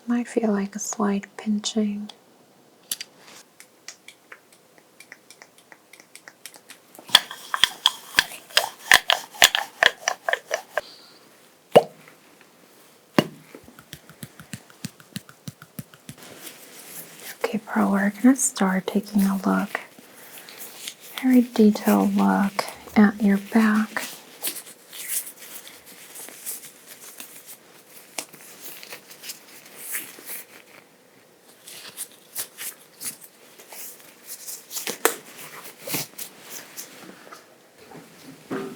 Might feel like a slight pinching. Okay, Pearl, we're going to start taking a look, very detailed look at your back.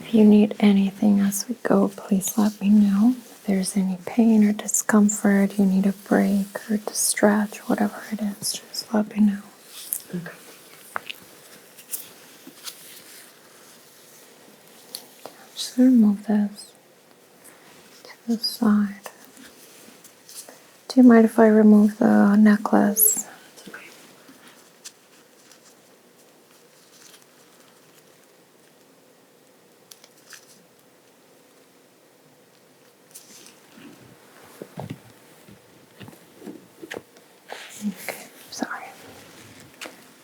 If you need anything as we go, please let me know. If there's any pain or discomfort, you need a break or to stretch, whatever it is, just let me know. Okay. Just gonna move this to the side. Do you mind if I remove the necklace? It's okay. Okay, sorry.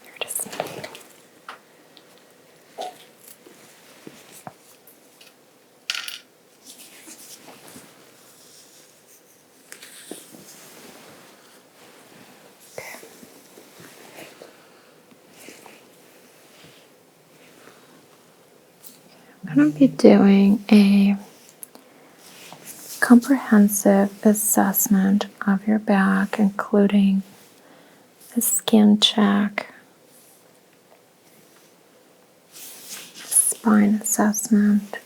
Here it is. I'm going to be doing a comprehensive assessment of your back, including a skin check, spine assessment,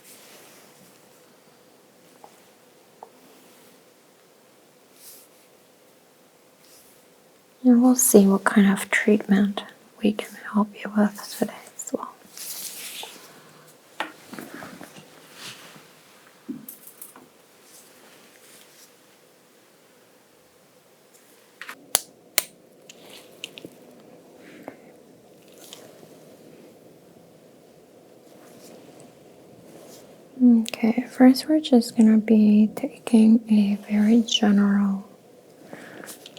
and we'll see what kind of treatment we can help you with today as well. Okay, first we're just going to be taking a very general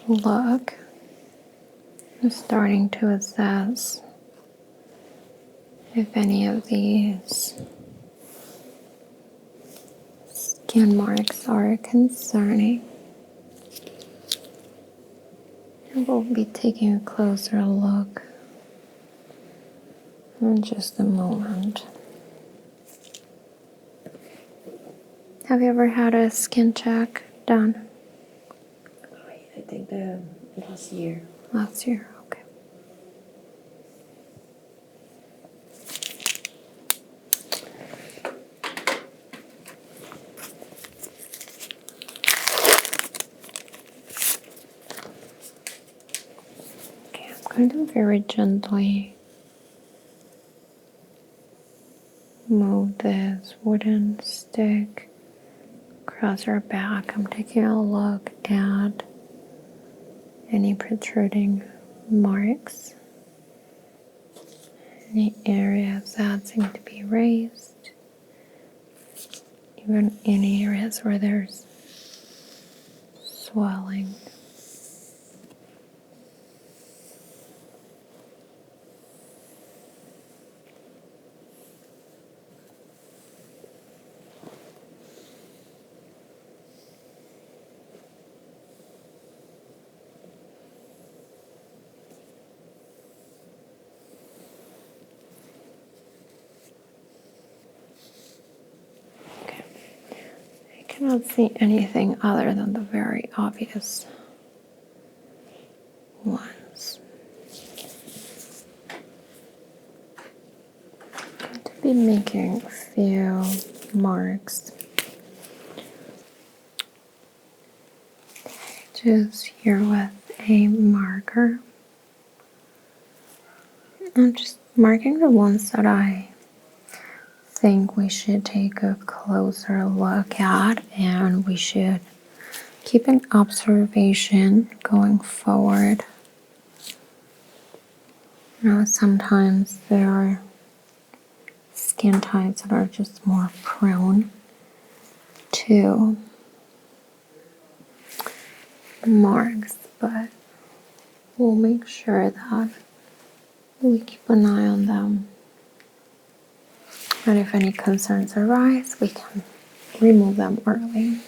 look, starting to assess if any of these skin marks are concerning. And we'll be taking a closer look in just a moment. Have you ever had a skin check done? I think the last year. Last year, okay. Okay, I'm going to very gently move this wooden stick across our back. I'm taking a look at any protruding marks, any areas that seem to be raised, even any areas where there's swelling. I cannot see anything other than the very obvious ones. I'm going to be making a few marks. Just here with a marker. I'm just marking the ones that I think we should take a closer look at, and we should keep an observation going forward. You know, sometimes there are skin types that are just more prone to marks, but we'll make sure that we keep an eye on them. And if any concerns arise, we can remove them early.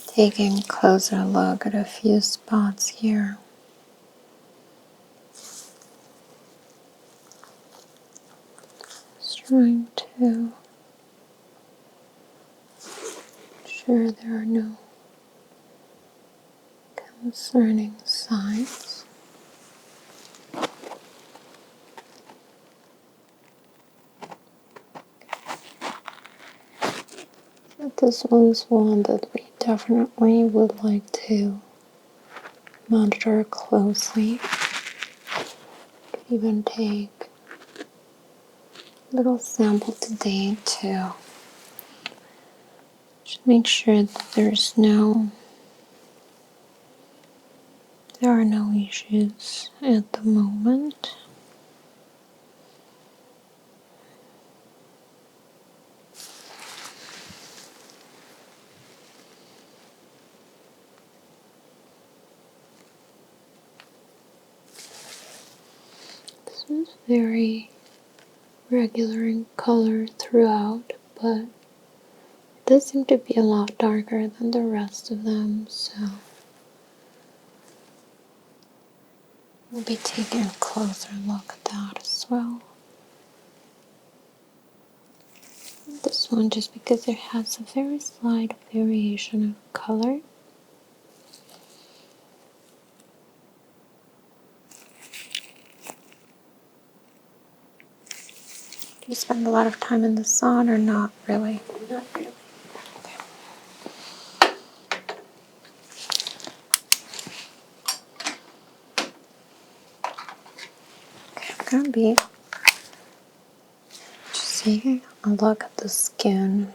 Taking a closer look at a few spots here. Just trying to ensure there are no concerning signs. But this one's one that we definitely would like to monitor closely. Even take a little sample today to just make sure that there are no issues at the moment. This one's very regular in color throughout, but it does seem to be a lot darker than the rest of them, so we'll be taking a closer look at that as well. This one, just because it has a very slight variation of color. Do you spend a lot of time in the sun or not really? Not really. Okay, I'm going to be just taking a look at the skin.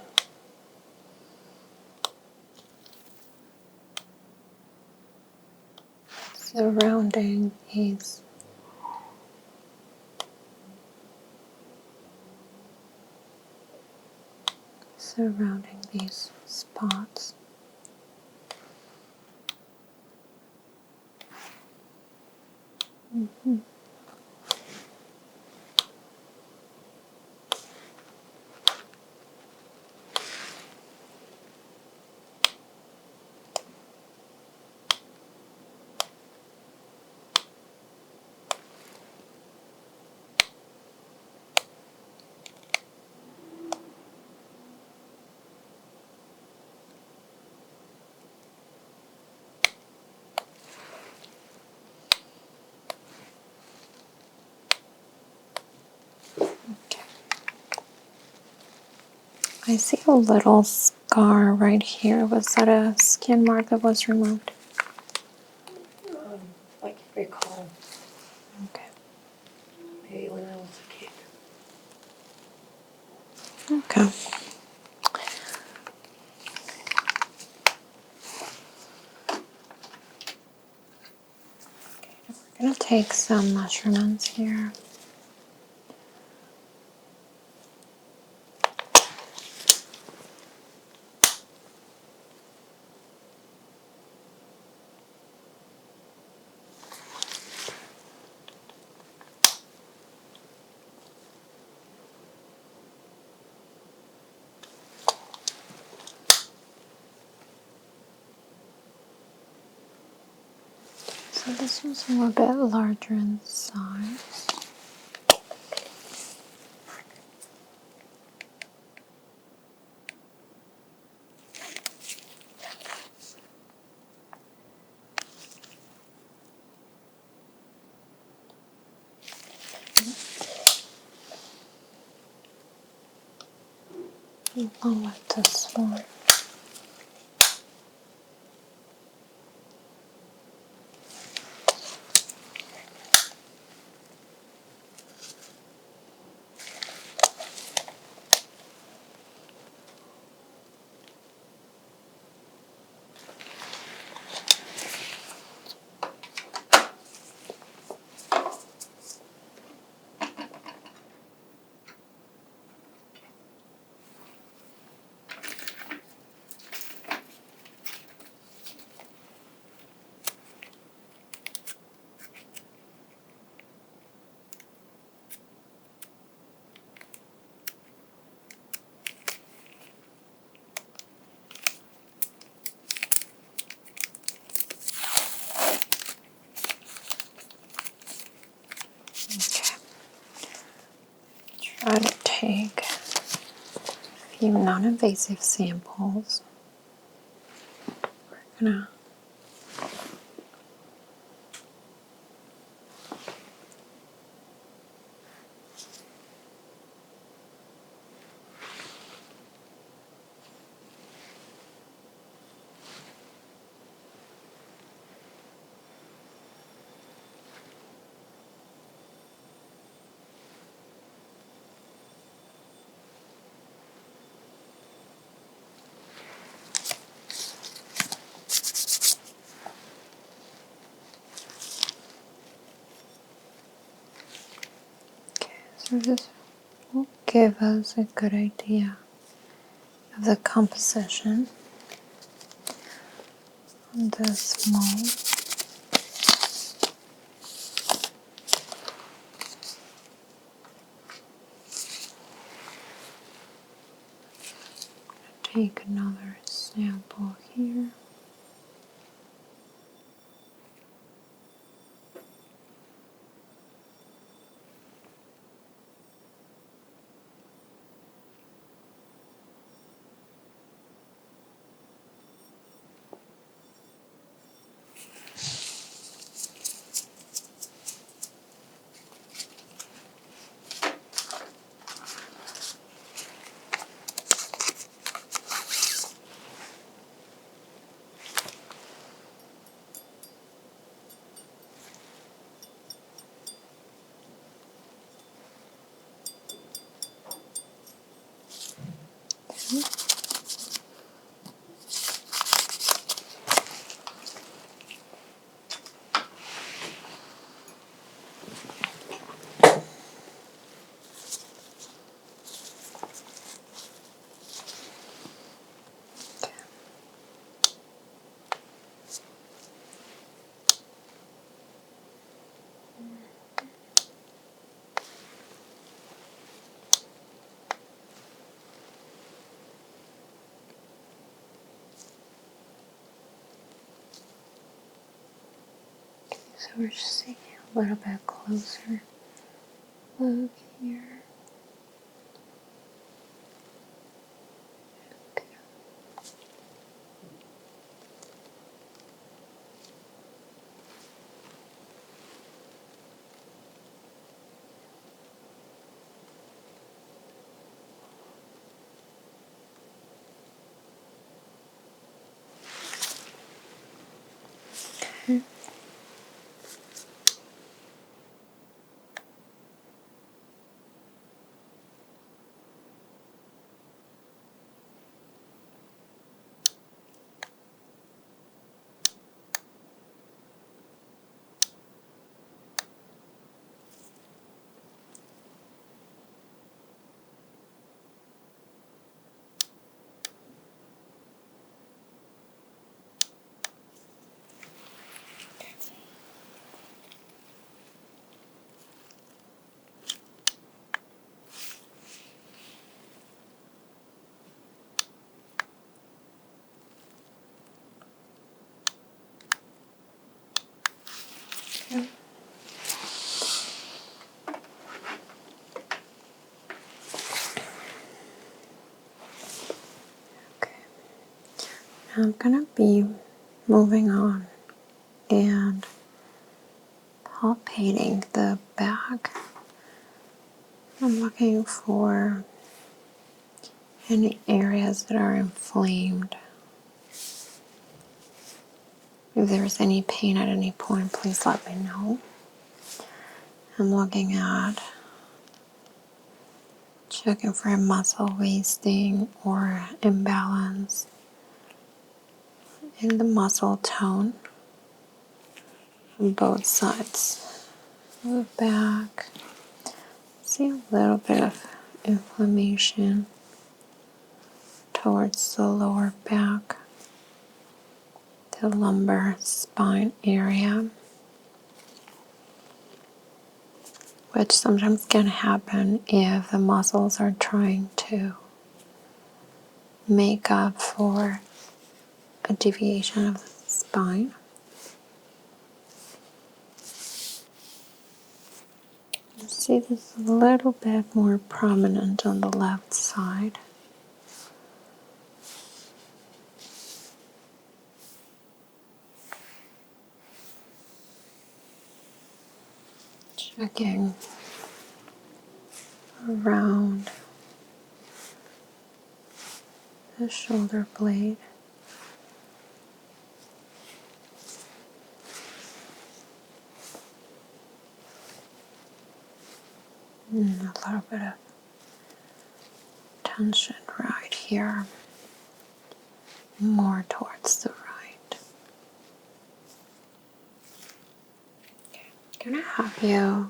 Surrounding these spots. Mm-hmm. Okay. I see a little scar right here. Was that a skin mark that was removed? Like you recall, Okay. maybe when I was a kid. Okay. We're going to take some measurements here. So this one's a little bit larger in size. Along with this one. try to take a few non-invasive samples. We're gonna so this will give us a good idea of the composition of this mold. Take another sample here. So we're just taking a little bit closer look here. Okay. Okay. Now I'm gonna be moving on and palpating the back. I'm looking for any areas that are inflamed. If there's any pain at any point, please let me know. I'm looking at checking for muscle wasting or imbalance in the muscle tone on both sides of the back. See a little bit of inflammation towards the lower back, the lumbar spine area, which sometimes can happen if the muscles are trying to make up for a deviation of the spine. Let's see this a little bit more prominent on the left side. Checking around the shoulder blade. And a little bit of tension right here, more towards the right. Okay. I'm gonna have you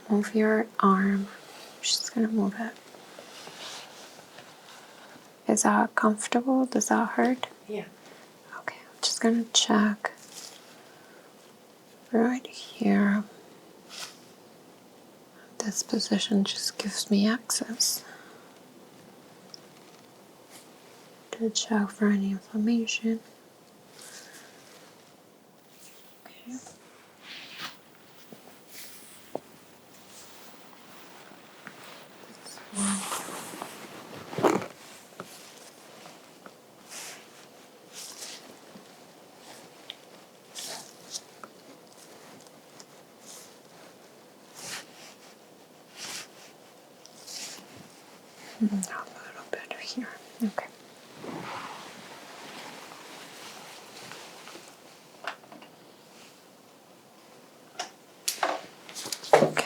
move your arm. I'm just gonna move it. Is that comfortable? Does that hurt? Yeah. Okay, I'm just gonna check right here. This position just gives me access to check for any inflammation. Okay. This one. A little bit here. Okay. Okay.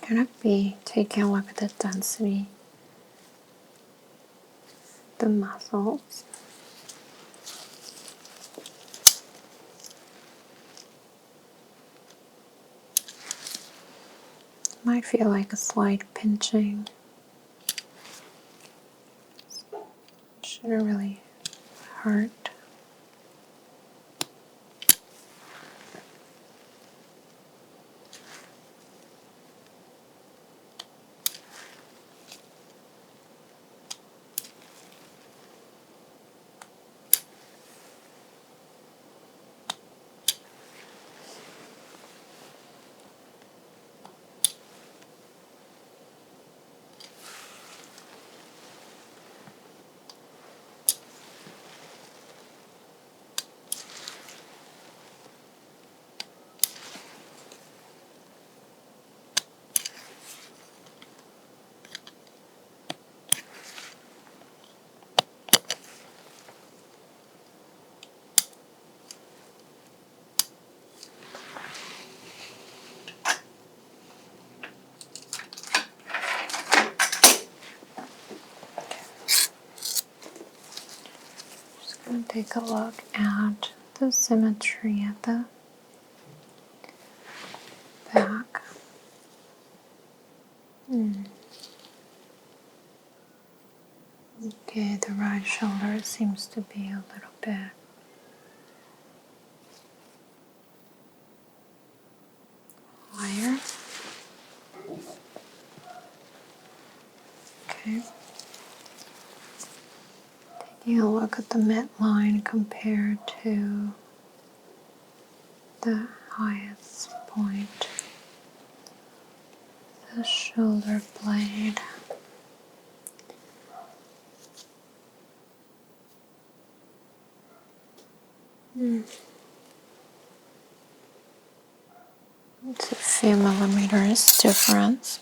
I'm gonna be taking a look at the density, the muscles. Might feel like a slight pinching. Shouldn't really hurt. Just gonna take a look at the symmetry at the back. Okay, the right shoulder seems to be a little bit higher. Okay. Taking a look at the midline compared to the highest point, the shoulder blade. It's a few millimeters difference.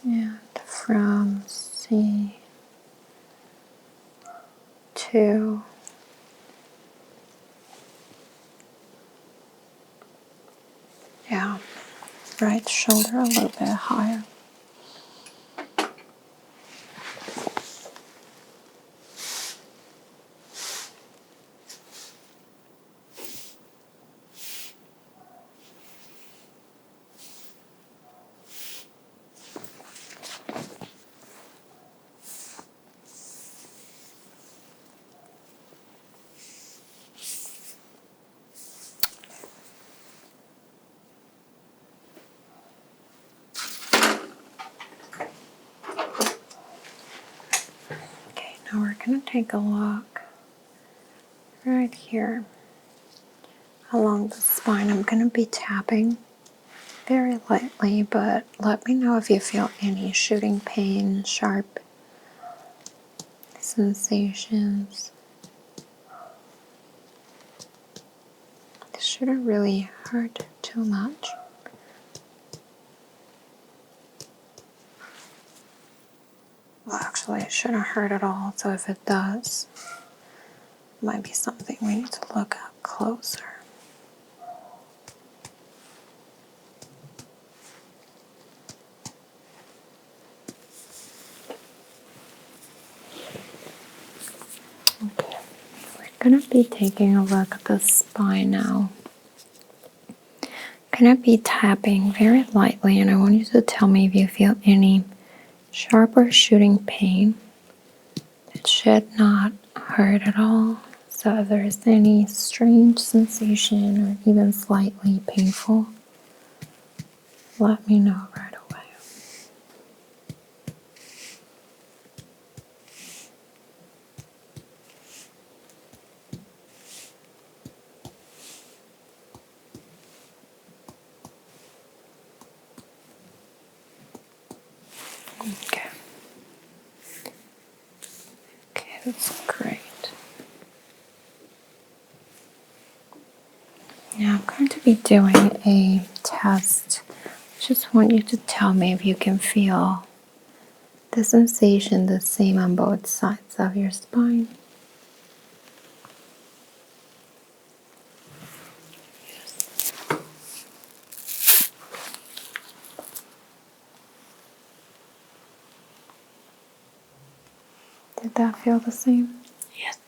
And from C to right shoulder a little bit higher. Okay, now we're going to take a look right here along the spine. I'm going to be tapping very lightly, but let me know if you feel any shooting pain, sharp sensations. This shouldn't really hurt too much. Well, actually, it shouldn't hurt at all, so if it does, it might be something we need to look at closer. Okay, we're going to be taking a look at the spine now. I'm going to be tapping very lightly, and I want you to tell me if you feel any sharp or shooting pain. It should not hurt at all. So if there is any strange sensation or even slightly painful, let me know right away. Okay. Okay, that's great. Now I'm going to be doing a test. Just want you to tell me if you can feel the sensation the same on both sides of your spine. Did that feel the same? Yes.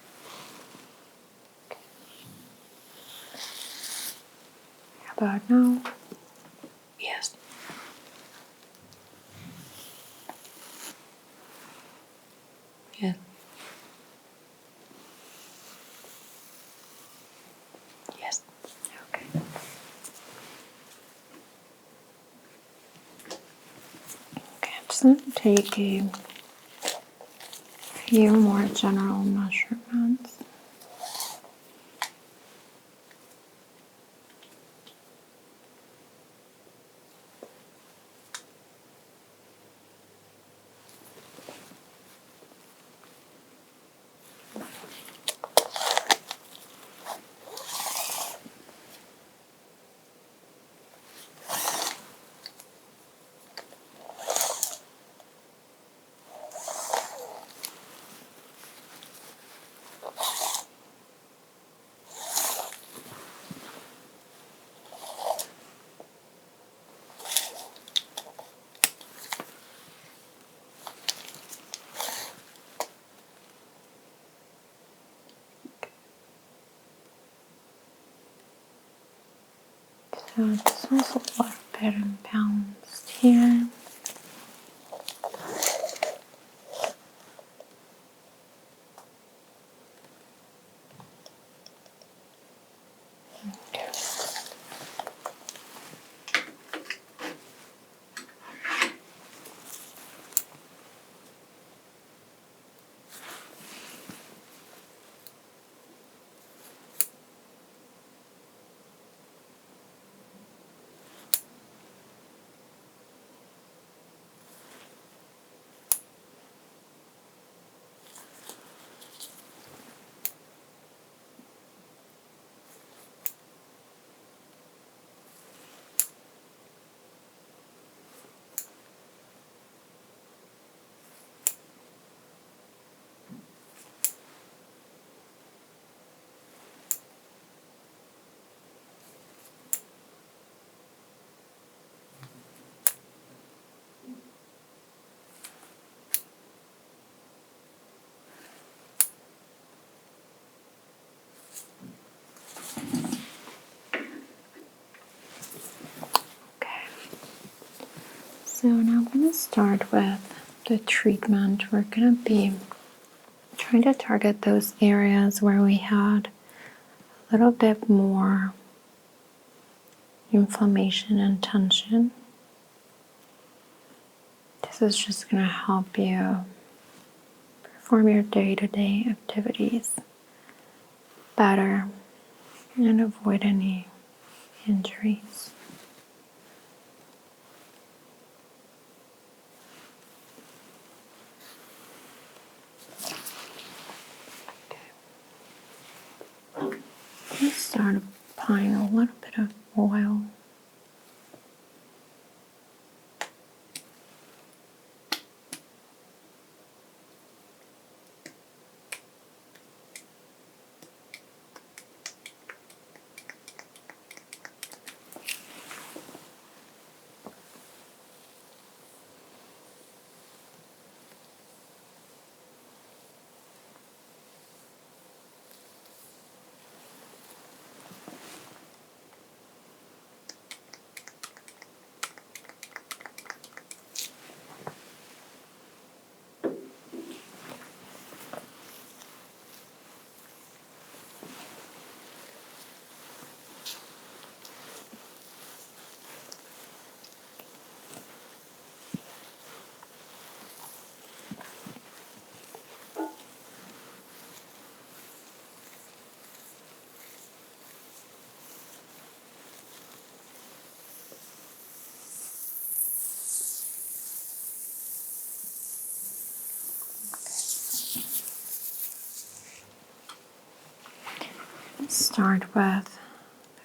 How about now? Yes. Yes. Yes. Okay. Okay, I'm just going to take a few more general measurements. So this one's a little bit imbalanced here. Okay. So now I'm going to start with the treatment. We're going to be trying to target those areas where we had a little bit more inflammation and tension. This is just going to help you perform your day-to-day activities better and avoid any injuries. Let's start applying a little bit of oil. Start with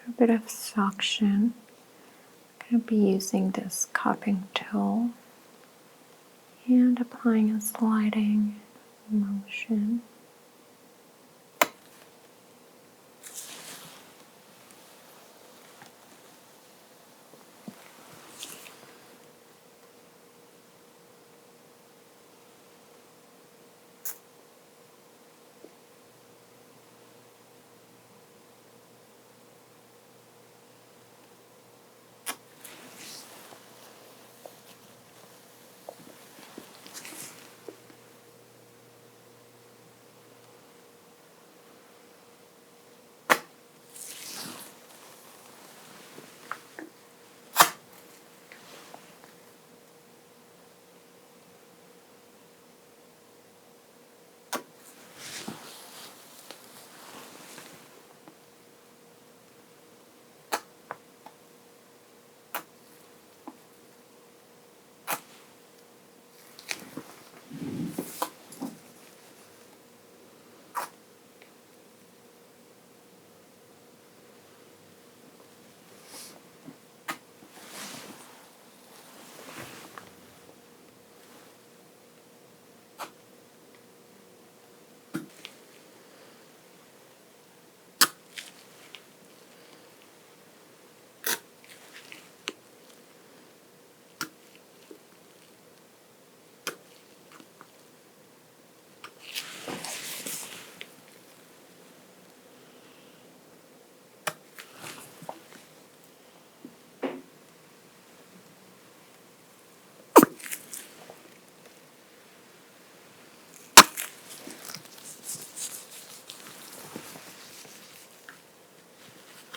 a bit of suction. I'm going to be using this cupping tool and applying a sliding motion.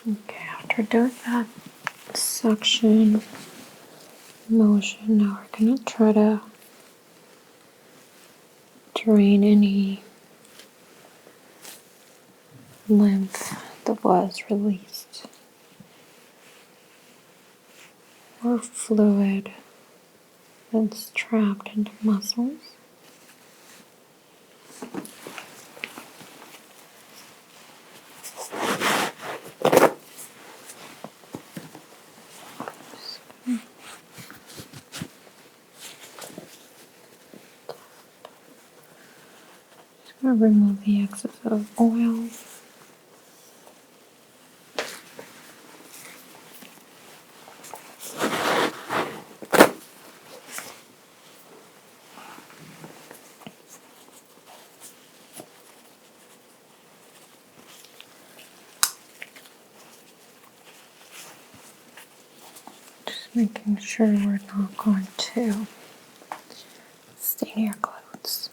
Okay, after doing that suction motion, now we're going to try to drain any lymph that was released or fluid that's trapped in the muscles. Just going to remove the excess of oil. Making sure we're not going to stain your clothes.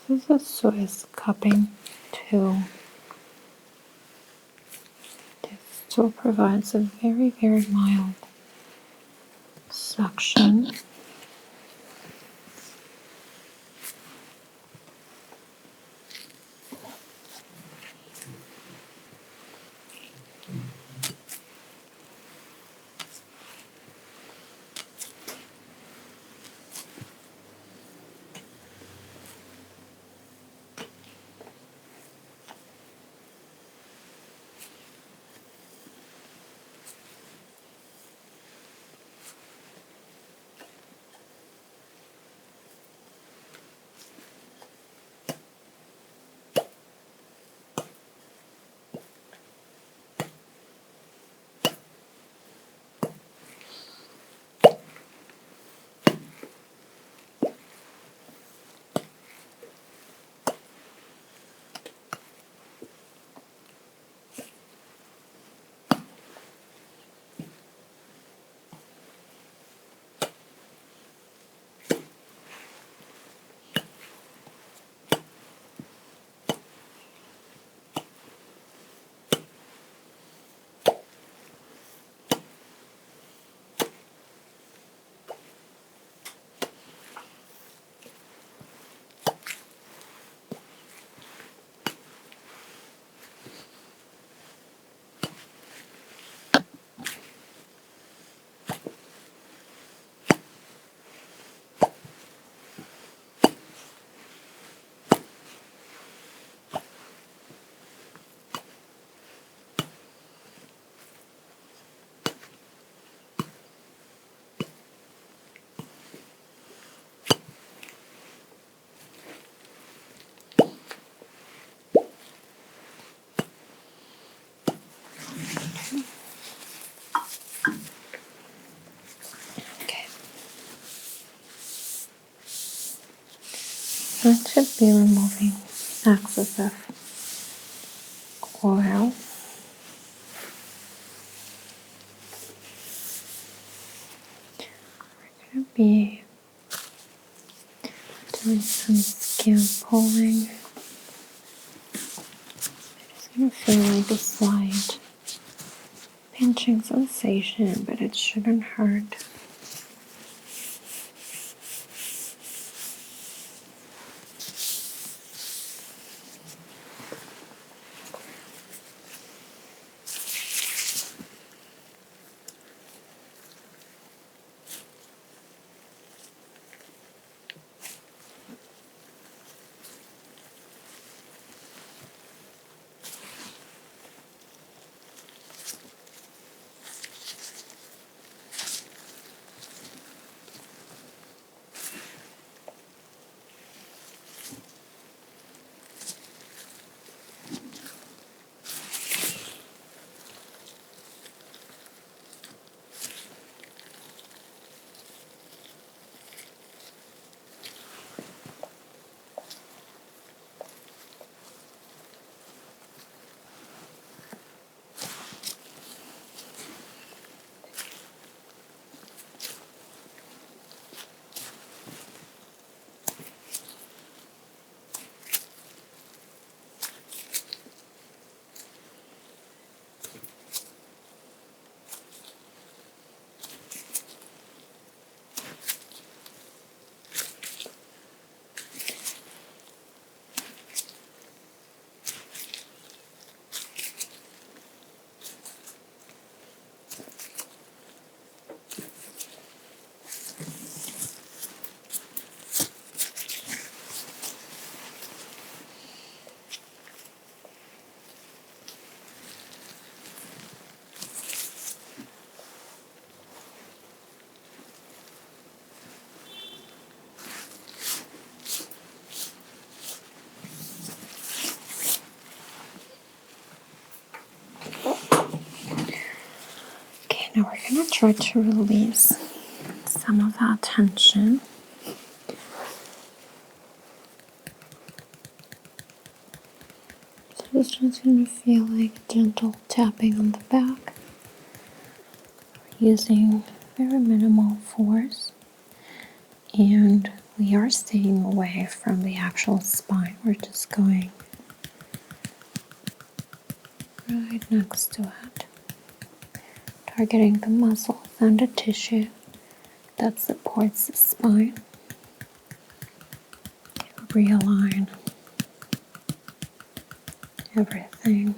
This is a Swiss cupping too. This tool provides a very, very mild suction. Okay. That should be removing excess of oil. We're going to be doing some skin pulling. It's going to feel like a slight pinching sensation, but it shouldn't hurt. Okay, now we're going to try to release some of that tension. So it's just going to feel like gentle tapping on the back, using very minimal force and We are staying away from the actual spine. We're just going right next to it, targeting the muscles and the tissue that supports the spine. Realign everything.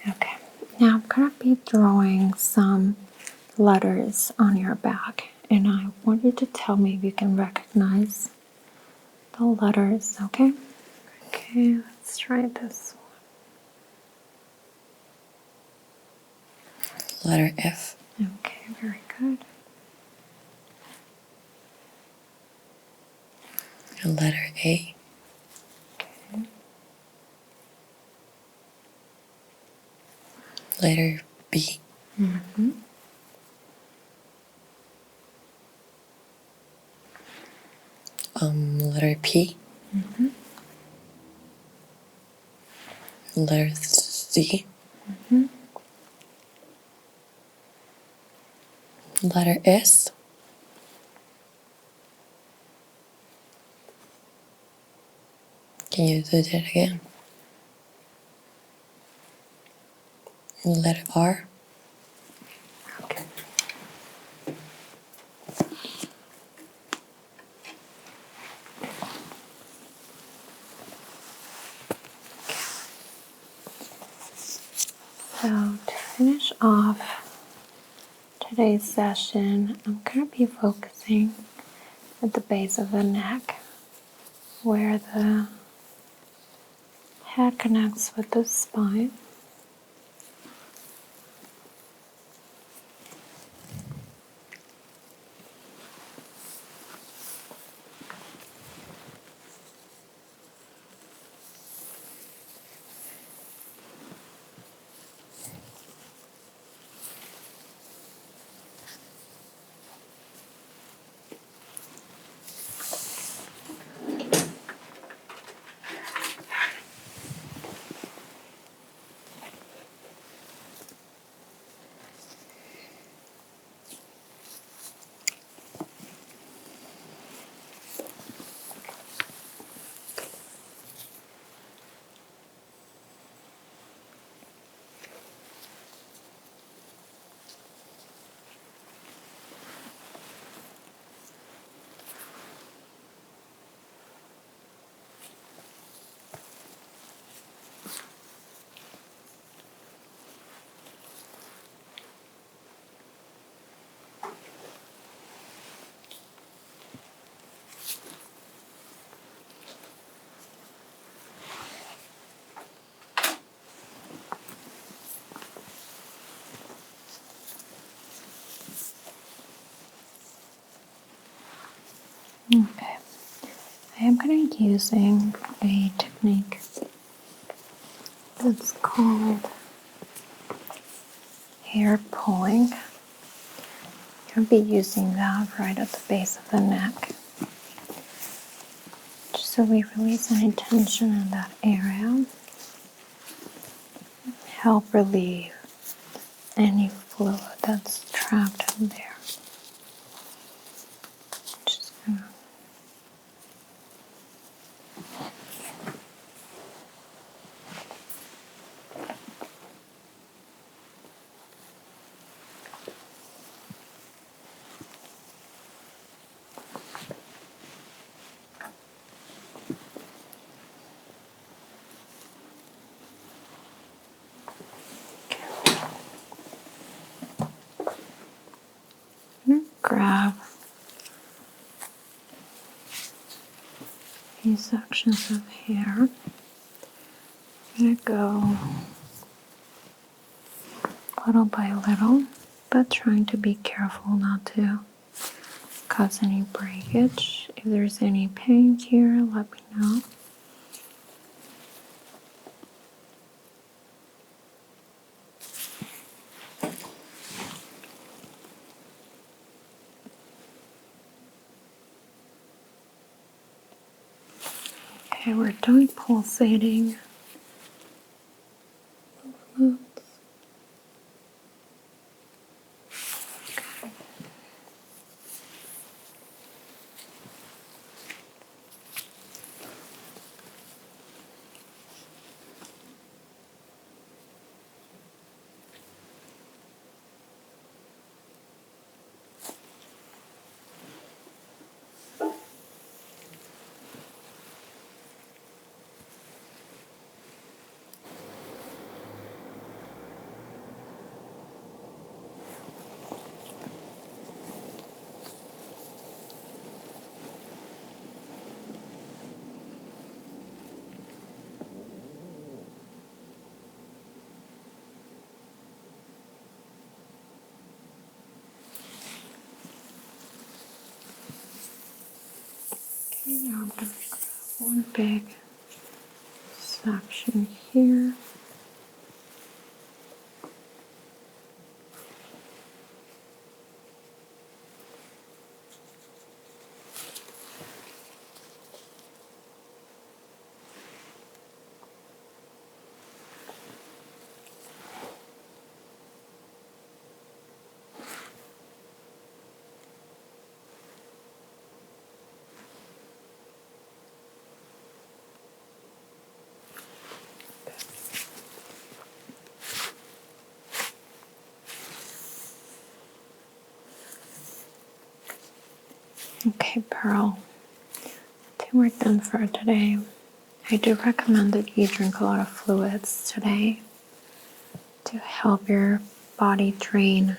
Okay, now I'm going to be drawing some letters on your back, and I want you to tell me if you can recognize the letters, okay? Okay, let's try this Letter F. one. Okay, very good. Letter A. Okay. Letter B. Mm-hmm. Letter P. Mm-hmm. Letter C. Mm-hmm. Letter S. Can you do that again? Letter R. Okay. So to finish off today's session, I'm going to be focusing at the base of the neck where the head connects with the spine. Okay. I am going to be using a technique that's called hair pulling. I'll be using that right at the base of the neck, just so we release any tension in that area, help relieve any fluid that's trapped in there. Just gonna grab these sections of hair. I'm going to go little by little, but trying to be careful not to cause any breakage. If there's any pain here, let me know. Okay, we're doing pulsating movements. Okay, now I'm going to grab one big section here. Okay, Pearl. I think we're done for today. I do recommend that you drink a lot of fluids today to help your body drain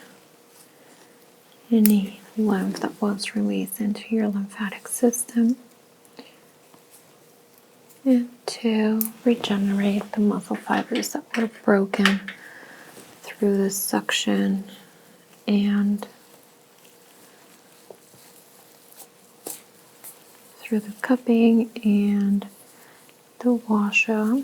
any lymph that was released into your lymphatic system and to regenerate the muscle fibers that were broken through the suction and through the cupping and the washout.